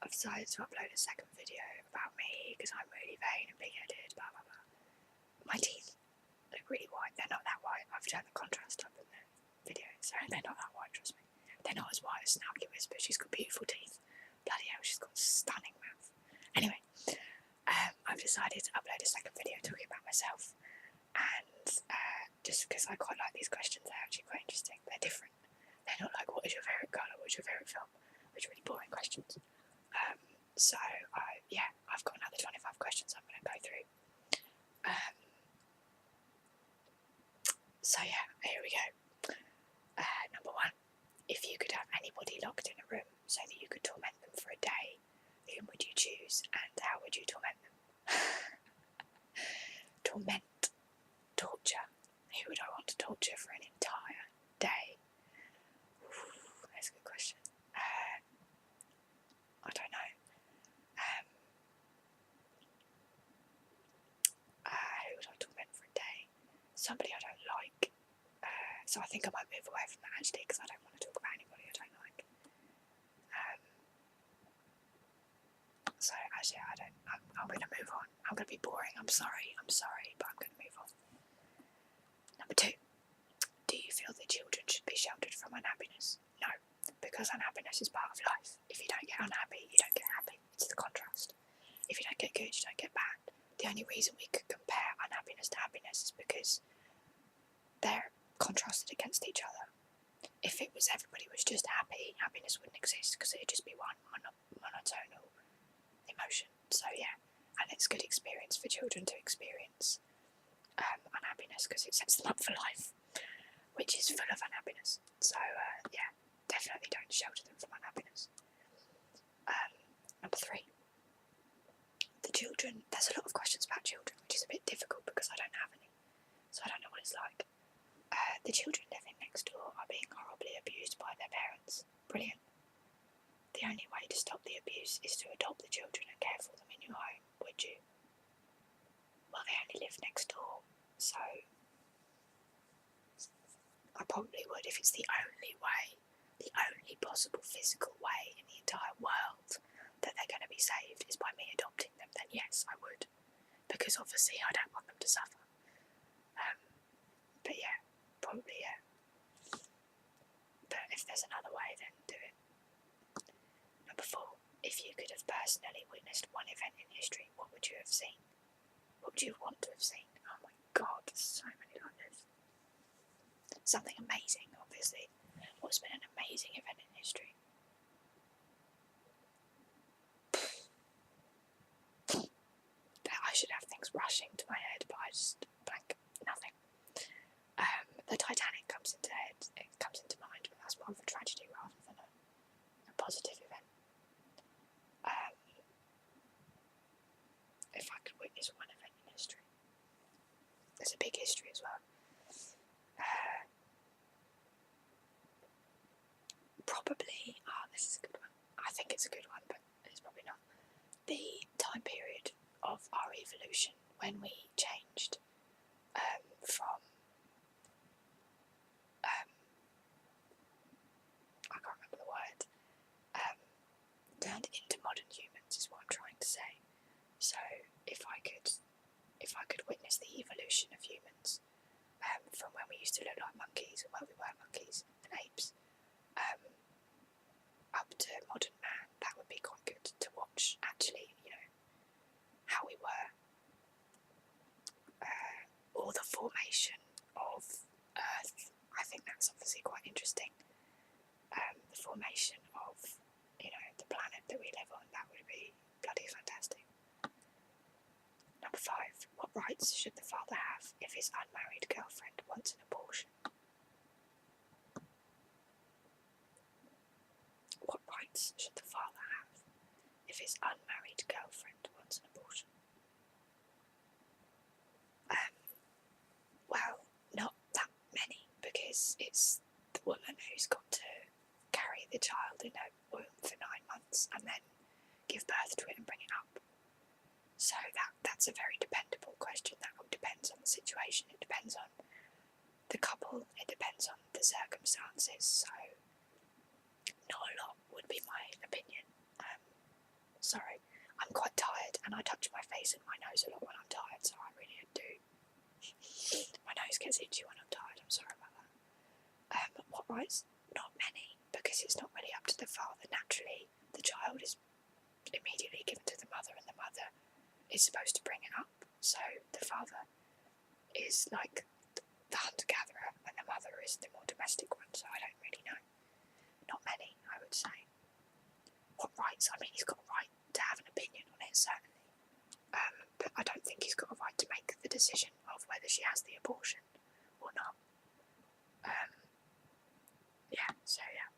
decided to upload a second video about me because I'm really vain and big-headed, blah blah blah. My teeth look really white. They're not that white. I've turned the contrast up in the video, so they're not that white, trust me. They're not as white as Snarky Whisper. She's got beautiful teeth. Bloody hell, she's got a stunning mouth. Anyway, I've decided to upload a second video talking about myself, and just because I quite like these questions, they're actually quite interesting. They're different. They're not like, what is your favourite colour, what's your favourite film, which are really boring questions. So, yeah, I've got another 25 questions I'm going to go through. So yeah, here we go. Number 1, if you could have anybody locked in a room so that you could torment them for a day, whom would you choose and how would you torment them? Torment. Torture. Who would I want to torture for an entire day? Ooh, that's a good question. I don't know. Who would I torment for a day? Somebody I don't like. So I think I might move away from that actually because I don't want to talk about anybody I don't like. So actually I'm going to move on. I'm going to be boring. I'm sorry, but I'm going to move on. Number 2. Do you feel that children should be sheltered from unhappiness? No, because unhappiness is part of life. If you don't get unhappy, you don't get happy. It's the contrast. If you don't get good, you don't get bad. The only reason we could compare unhappiness to happiness is because they're contrasted against each other. If it was everybody was just happy, happiness wouldn't exist because it'd just be one monotonal emotion. So yeah, and it's good experience for children to experience unhappiness because it sets them up for life, which is full of unhappiness. So yeah, definitely don't shelter them from unhappiness. Number 3. The children, there's a lot of questions about children, which is a bit difficult because I don't have any, so I don't know what it's like. The children living next door are being horribly abused by their parents. Brilliant. The only way to stop the abuse is to adopt the children and care for them in your home, would you? Well, they only live next door, so I probably would if it's the only way, the only possible physical way in the entire world that they're going to be saved is by me adopting them, then yes, I would. Because obviously I don't want them to suffer. But yeah, probably yeah. But if there's another way, then do it. Number 4. If you could have personally witnessed one event in history, what would you have seen? What would you want to have seen? Oh my god, there's so many like this. Something amazing, obviously. What's been an amazing event in history? I should have things rushing to my head, but I just blank. Nothing. The Titanic comes into mind, but that's more of a tragedy rather than a positive event. If I could witness one event in history, there's a big history as well. Probably, this is a good one. I think it's a good one, but it's probably not. The time period of our evolution when we changed from I can't remember the word, turned into modern humans is what I'm trying to say. So if I could witness the evolution of humans from when we used to look like monkeys, or when we were monkeys and apes, up to modern man, that would be quite good to watch actually, how we were. Or the formation of Earth, I think that's obviously quite interesting. The formation of, the planet that we live on, that would be bloody fantastic. Number 5, what rights should the father have if his unmarried girlfriend wants an abortion? What rights should the father have if his unmarried girlfriend wants an abortion? Well, not that many, because it's the woman who's got to carry the child in her womb for 9 months and then give birth to it and bring it up. So that's a very dependable question. That all depends on the situation. It depends on the couple. It depends on the circumstances. So not a lot going to be my opinion. Sorry, I'm quite tired, and I touch my face and my nose a lot when I'm tired, so I really do. My nose gets itchy when I'm tired. I'm sorry about that. What rights? Not many, because it's not really up to the father. Naturally, the child is immediately given to the mother, and the mother is supposed to bring it up. So the father is like the hunter-gatherer, and the mother is the more domestic one. So I don't really know. Not many, I would say. What rights? I mean, he's got a right to have an opinion on it, certainly. But I don't think he's got a right to make the decision of whether she has the abortion or not. Yeah, so yeah.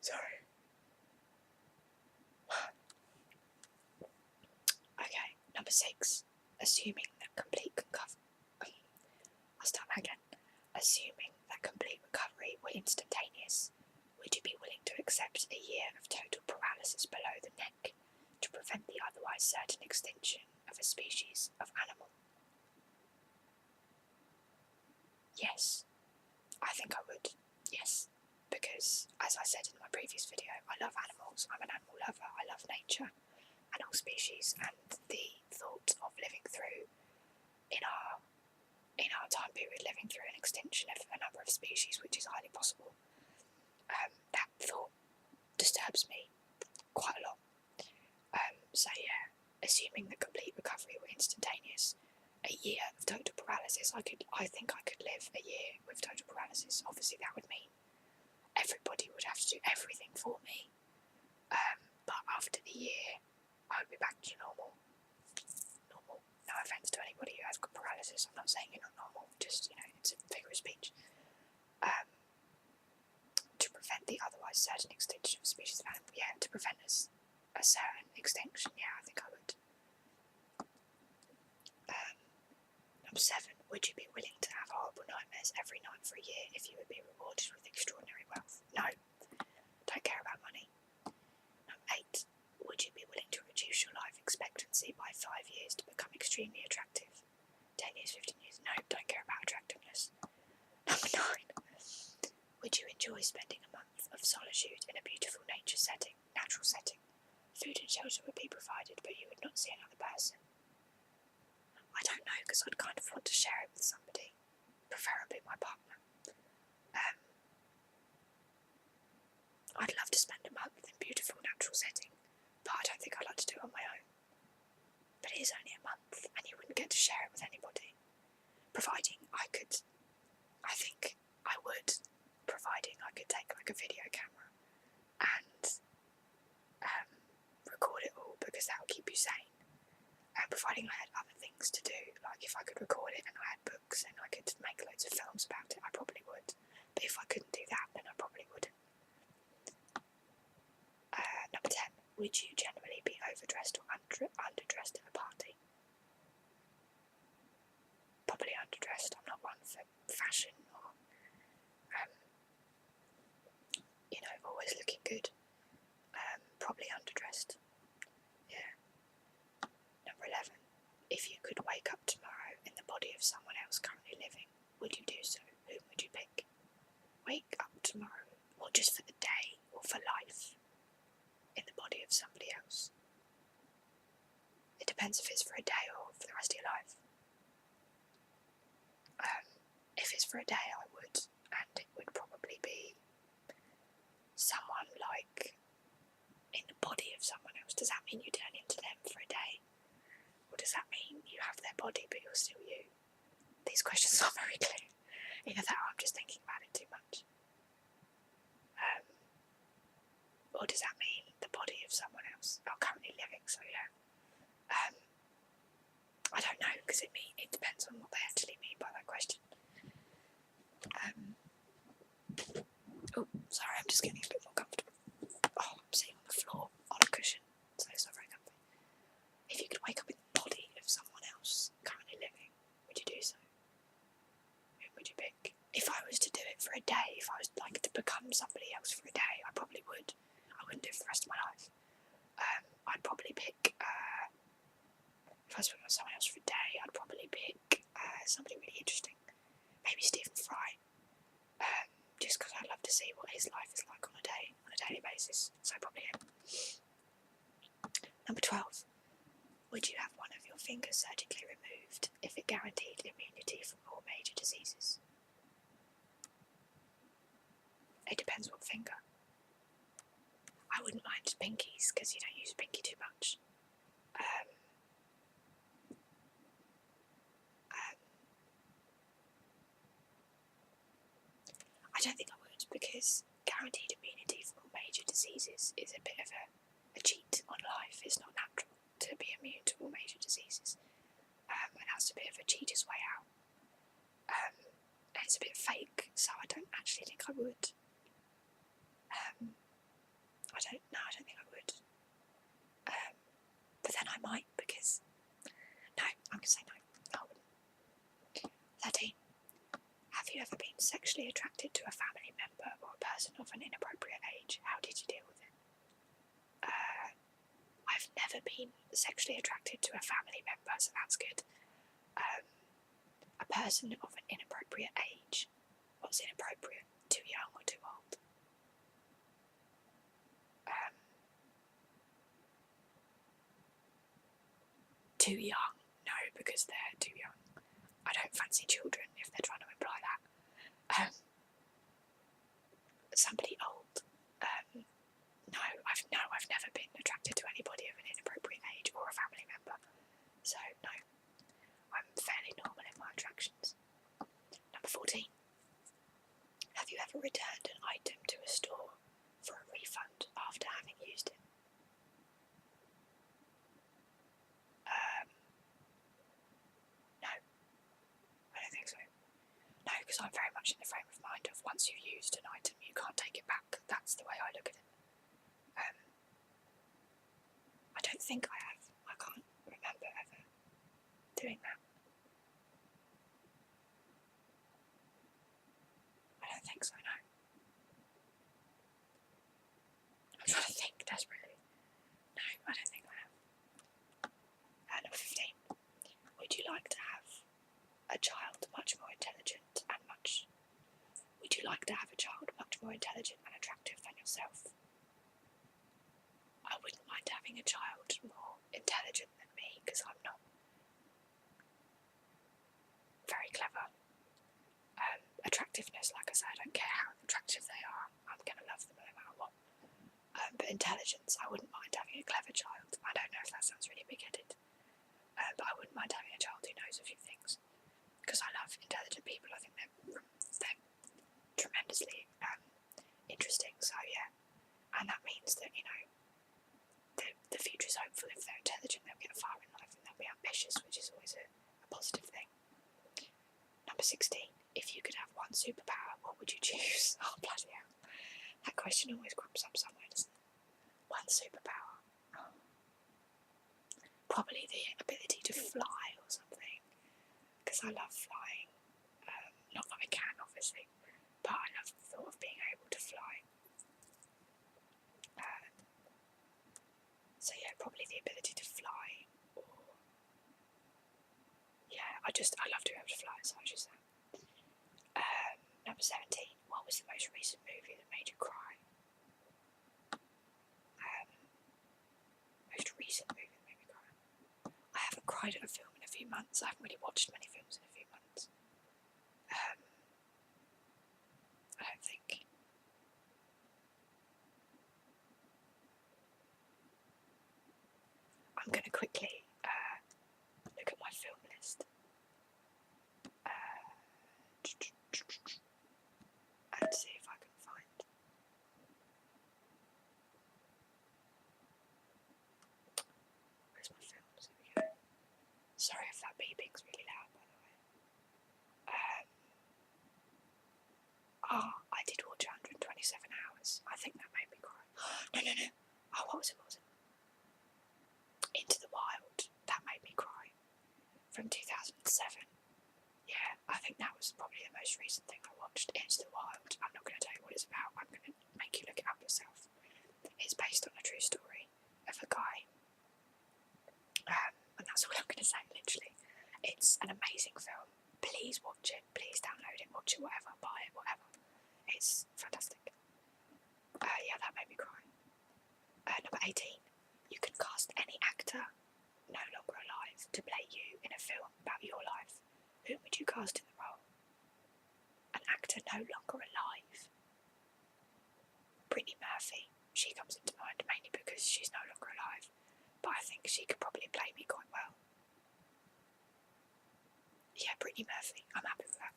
Sorry. Okay, number 6. Assuming that complete I'll start again. Assuming that complete recovery were instantaneous, would you be willing to accept a year of total paralysis below the neck to prevent the otherwise certain extinction of a species of animal? Yes, I think I would. Yes, because as I said in my previous video, I love animals. I'm an animal lover. I love nature and all species, and the thought of living through in our time period, living through an extinction of a number of species, which is highly possible. That thought disturbs me quite a lot. So yeah, assuming that complete recovery were instantaneous, a year of total paralysis, I think I could live a year with total paralysis. Obviously that would mean everybody would have to do everything for me. But after the year, I would be back to normal. No offence to anybody who has got paralysis. I'm not saying you're not normal. Just, it's a figure of speech. To prevent the otherwise certain extinction of a species of animal. Yeah, to prevent a certain extinction. Yeah, I think I would. Number 7. Would you be willing to have horrible nightmares every night for a year if you would be rewarded with extraordinary wealth? No. Don't care about money. Number 8. Would you be willing to reduce your life expectancy by 5 years to become extremely attractive? 10 years, 15 years? No, don't care about attractiveness. Number 9. Would you enjoy spending a month of solitude in a beautiful natural setting? Food and shelter would be provided, but you would not see another person. I don't know, because I'd kind of want to share it with somebody, preferably my partner. I'd love to spend a month in beautiful natural setting, but I don't think I'd like to do it on my own. But it is only a month, and you wouldn't get to share it with anybody. Providing I could, I think I would, providing I could take like a video camera and record it all, because that would keep you sane. And providing I had other things to do, like if I could record it and I had books and I could make loads of films about it, I probably would. But if I couldn't do that, then I probably wouldn't. Number 10. Would you generally be overdressed or underdressed at a party? Probably underdressed. I'm not one for fashion or, always looking good. Probably underdressed. Yeah. Number 11. If you could wake up tomorrow in the body of someone else currently living, would you do so? Whom would you pick? Wake up tomorrow, or just for the day, or for life, in the body of somebody else. It depends if it's for a day or for the rest of your life. If it's for a day, I would, and it would probably be someone like in the body of someone else. Does that mean you turn into them for a day? Or does that mean you have their body but you're still you? These questions aren't very clear. Either that or I'm just thinking about it too much. Or does that mean the body of someone else? Oh, currently living, so yeah. I don't know, because it depends on what they actually mean by that question. Oh, sorry, I'm just getting a bit more comfortable. Oh, I'm sitting on the floor on a cushion, so it's not very comfy. If you could wake up in the body of someone else currently living, would you do so? Who would you pick? If I was to do it for a day, if I was like to become somebody else for a day, I probably would. I wouldn't do it for the rest of my life. I'd probably pick, if I was working on someone else for a day, I'd probably pick somebody really interesting. Maybe Stephen Fry. Just just because I'd love to see what his life is like on a daily basis. So probably him. Number 12. Would you have one of your fingers surgically removed if it guaranteed immunity from all major diseases? It depends what finger. I wouldn't mind pinkies because you don't use pinky too much. I don't think I would, because guaranteed immunity from all major diseases is a bit of a cheat on life. It's not natural to be immune to all major diseases, and that's a bit of a cheater's way out. And it's a bit fake, so I don't actually think I would. I don't think I would. But then I might, because no, I'm gonna say no. I wouldn't. 13. Have you ever been sexually attracted to a family member or a person of an inappropriate age? How did you deal with it? I've never been sexually attracted to a family member, so that's good. A person of an inappropriate age. What's inappropriate? Too young or too old? Too young? No, because they're too young. I don't fancy children if they're trying to imply that. Somebody old. No, I've never been attracted to anybody of an inappropriate age or a family member. So no, I'm fairly normal in my attractions. Number 14. Have you ever returned an item to a store for a refund after having used it? No, I don't think so. No, because I'm very much in the frame of mind of once you've used an item, you can't take it back. That's the way I look at it. I don't think I have. I can't remember ever doing that. I don't think so, no. I'm trying to think desperately. No, I don't think I have. Number 15. Would you like to have a child much more intelligent and Would you like to have a child much more intelligent and attractive than yourself? I wouldn't mind having a child more intelligent than me, because I'm not very clever. Attractiveness, like I said, I don't care how attractive they are, I'm going to love them no matter what. But intelligence, I wouldn't mind having a clever child. I don't know if that sounds really big-headed, but I wouldn't mind having a child who knows a few things, because I love intelligent people. I think they're tremendously interesting, so yeah. And that means that, you know, the future's hopeful. If they're intelligent, they'll get far in life and they'll be ambitious, which is always a positive thing. Number 16. If you could have one superpower, what would you choose? Oh, bloody hell. That question always crops up somewhere, doesn't it? One superpower. Oh. Probably the ability to fly or something, because I love flying. Not that I can, obviously, but I love the thought of being able to fly. So yeah, probably the ability to fly, or yeah, I love to be able to fly, so I choose that. Number 17. What was the most recent movie that made you cry? Most recent movie that made me cry. I haven't cried at a film in a few months. I haven't really watched many films in a few months. I don't think. I'm going to quickly look at my film list and see if I can find. Where's my films? Here we go. Sorry if that beeping's really loud, by the way. I did watch 127 Hours. I think that made me cry. No. Oh, what was it? Into the Wild. That made me cry. From 2007. Yeah, I think that was probably the most recent thing I watched. Into the Wild. I'm not going to tell you what it's about. I'm going to make you look it up yourself. It's based on a true story of a guy. And that's all I'm going to say, literally. It's an amazing film. Please watch it. Please download it. Watch it, whatever. Buy it, whatever. It's fantastic. Yeah, that made me cry. Number 18. You can cast any actor no longer alive to play you in a film about your life. Who would you cast in the role? An actor no longer alive. Brittany Murphy. She comes into mind mainly because she's no longer alive, but I think she could probably play me quite well. Yeah, Brittany Murphy. I'm happy with that.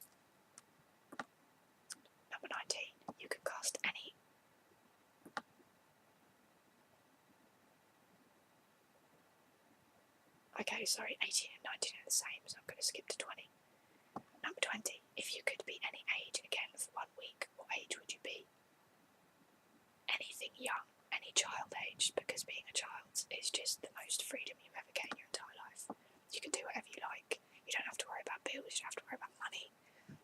Number 19. You can cast any. Okay, sorry, 18 and 19 are the same, so I'm going to skip to 20. Number 20. If you could be any age again for 1 week, what age would you be? Anything young, any child age, because being a child is just the most freedom you ever get in your entire life. You can do whatever you like. You don't have to worry about bills, you don't have to worry about money.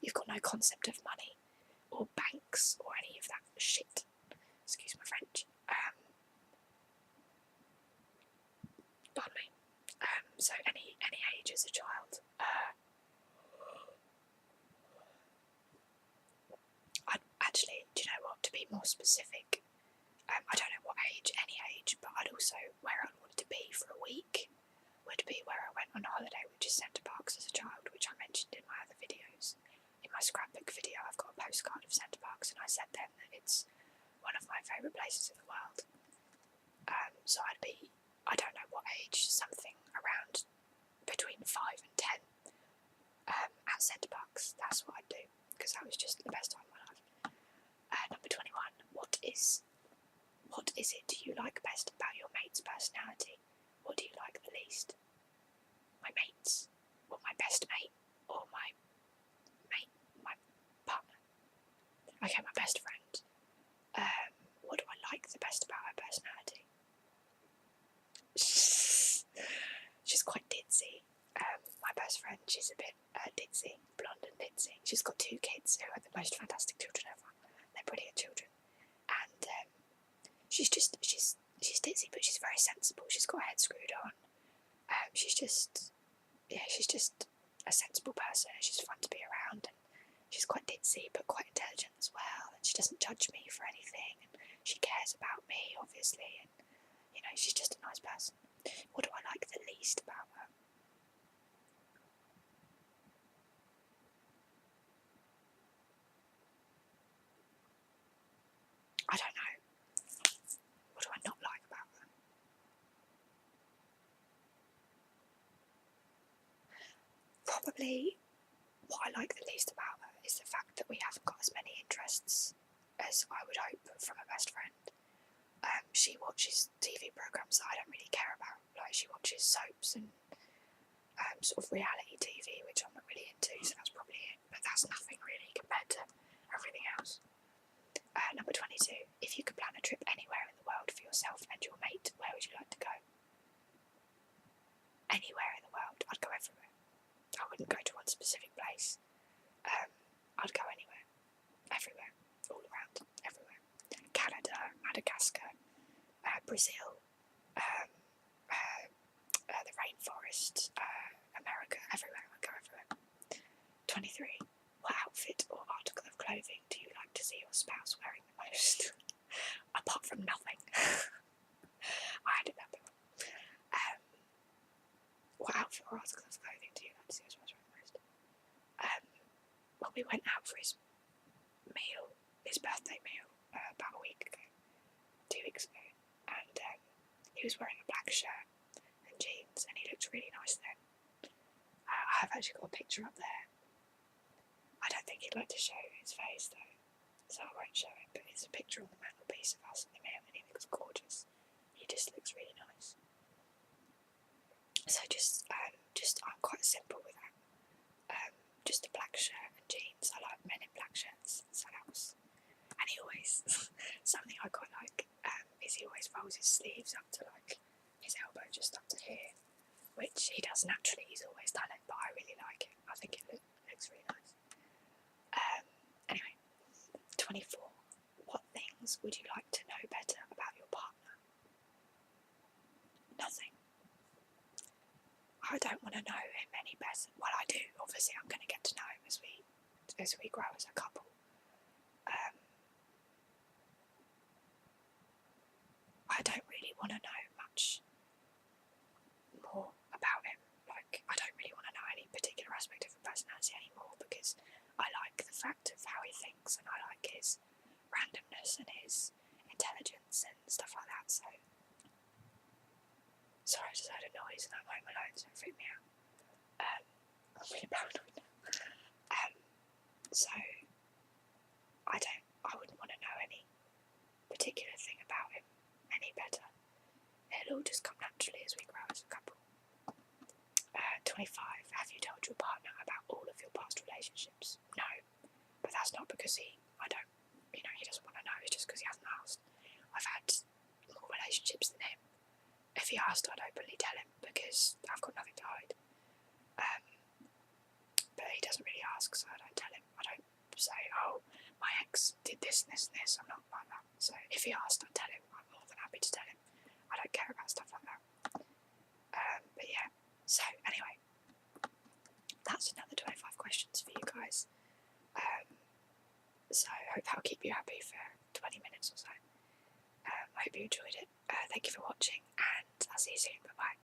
You've got no concept of money or banks or any of that shit. Excuse my French. Pardon me. So any age as a child. I'd actually, do you know what? To be more specific, I don't know what age, any age, but I'd also where I'd wanted to be for a week would be where I went on holiday, which is Centre Parks as a child, which I mentioned in my other videos. In my scrapbook video, I've got a postcard of Centre Parks, and I said then that it's one of my favourite places in the world. So I'd be, I don't know what age, something around between 5 and 10 at Centre Parks. That's what I'd do, because that was just the best time of my life. Number 21. What is it you like best about your mate's personality? What do you like the least? My mates, or my best mate, or my partner. Okay, my best friend. What do I like the best about her personality? She's quite ditzy. My best friend, she's a bit ditzy, blonde and ditzy. She's got 2 kids who are the most fantastic children ever. They're brilliant children, and she's ditzy, but she's very sensible. She's got her head screwed on. She's just a sensible person. She's fun to be around, and she's quite ditzy, but quite intelligent as well. And she doesn't judge me for anything, and she cares about me, obviously. And she's just a nice person. What do I like the least about her? I don't know. What do I not like about her? Probably what I like the least about her is the fact that we haven't got as many interests as I would hope from a best friend. She watches TV programmes that I don't really care about. Like, she watches soaps and sort of reality TV, which I'm not really into, so that's probably it. But that's nothing really compared to everything else. Number 22. If you could plan a trip anywhere in the world for yourself and your mate, where would you like to go? Anywhere in the world. I'd go everywhere. I wouldn't go to one specific place. I'd go anywhere. Everywhere. All around. Everywhere. Canada, Madagascar, Brazil, the rainforest, America, everywhere. I'd go everywhere. 23. What outfit or article of clothing do you like to see your spouse wearing the most? Apart from nothing. I added that bit. What outfit or article of clothing do you like to see your spouse wearing the most? Well, we went out for his birthday meal, about a week ago, 2 weeks ago, and he was wearing a black shirt and jeans, and he looked really nice then. I have actually got a picture up there. I don't think he'd like to show his face though, so I won't show it, but it's a picture on the mantelpiece of us at the meal, and he looks gorgeous. He just looks really nice. So I'm quite simple with that. Just a black shirt and jeans. I like men in black shirts, so that was. And he always, something I quite like, is he always rolls his sleeves up to like his elbow, just up to here, which he does naturally. He's always done it, but I really like it. I think it looks really nice. Anyway, 24. What things would you like to know better about your partner? Nothing. I don't want to know him any better. Well, I do. Obviously, I'm going to get to know him as we grow as a couple. I don't really want to know much more about him. Like, I don't really want to know any particular aspect of his personality anymore, because I like the fact of how he thinks, and I like his randomness and his intelligence and stuff like that. So, sorry, I just heard a noise and I'm home alone, so it freaked me out. I'm really paranoid now. So, I wouldn't want to know any particular thing about him any better. It'll all just come naturally as we grow as a couple. 25. Have you told your partner about all of your past relationships? No, but that's not because he doesn't want to know. It's just because he hasn't asked. I've had more relationships than him. If he asked, I'd openly tell him, because I've got nothing to hide. But he doesn't really ask, so I don't tell him. I don't say, oh, my ex did this and this and this. I'm not like that. So if he asked, I'd tell him. I'm more than happy to tell him. I don't care about stuff like that. But yeah. So anyway, that's another 25 questions for you guys. So I hope that'll keep you happy for 20 minutes or so. I hope you enjoyed it. Thank you for watching, and I'll see you soon. Bye bye.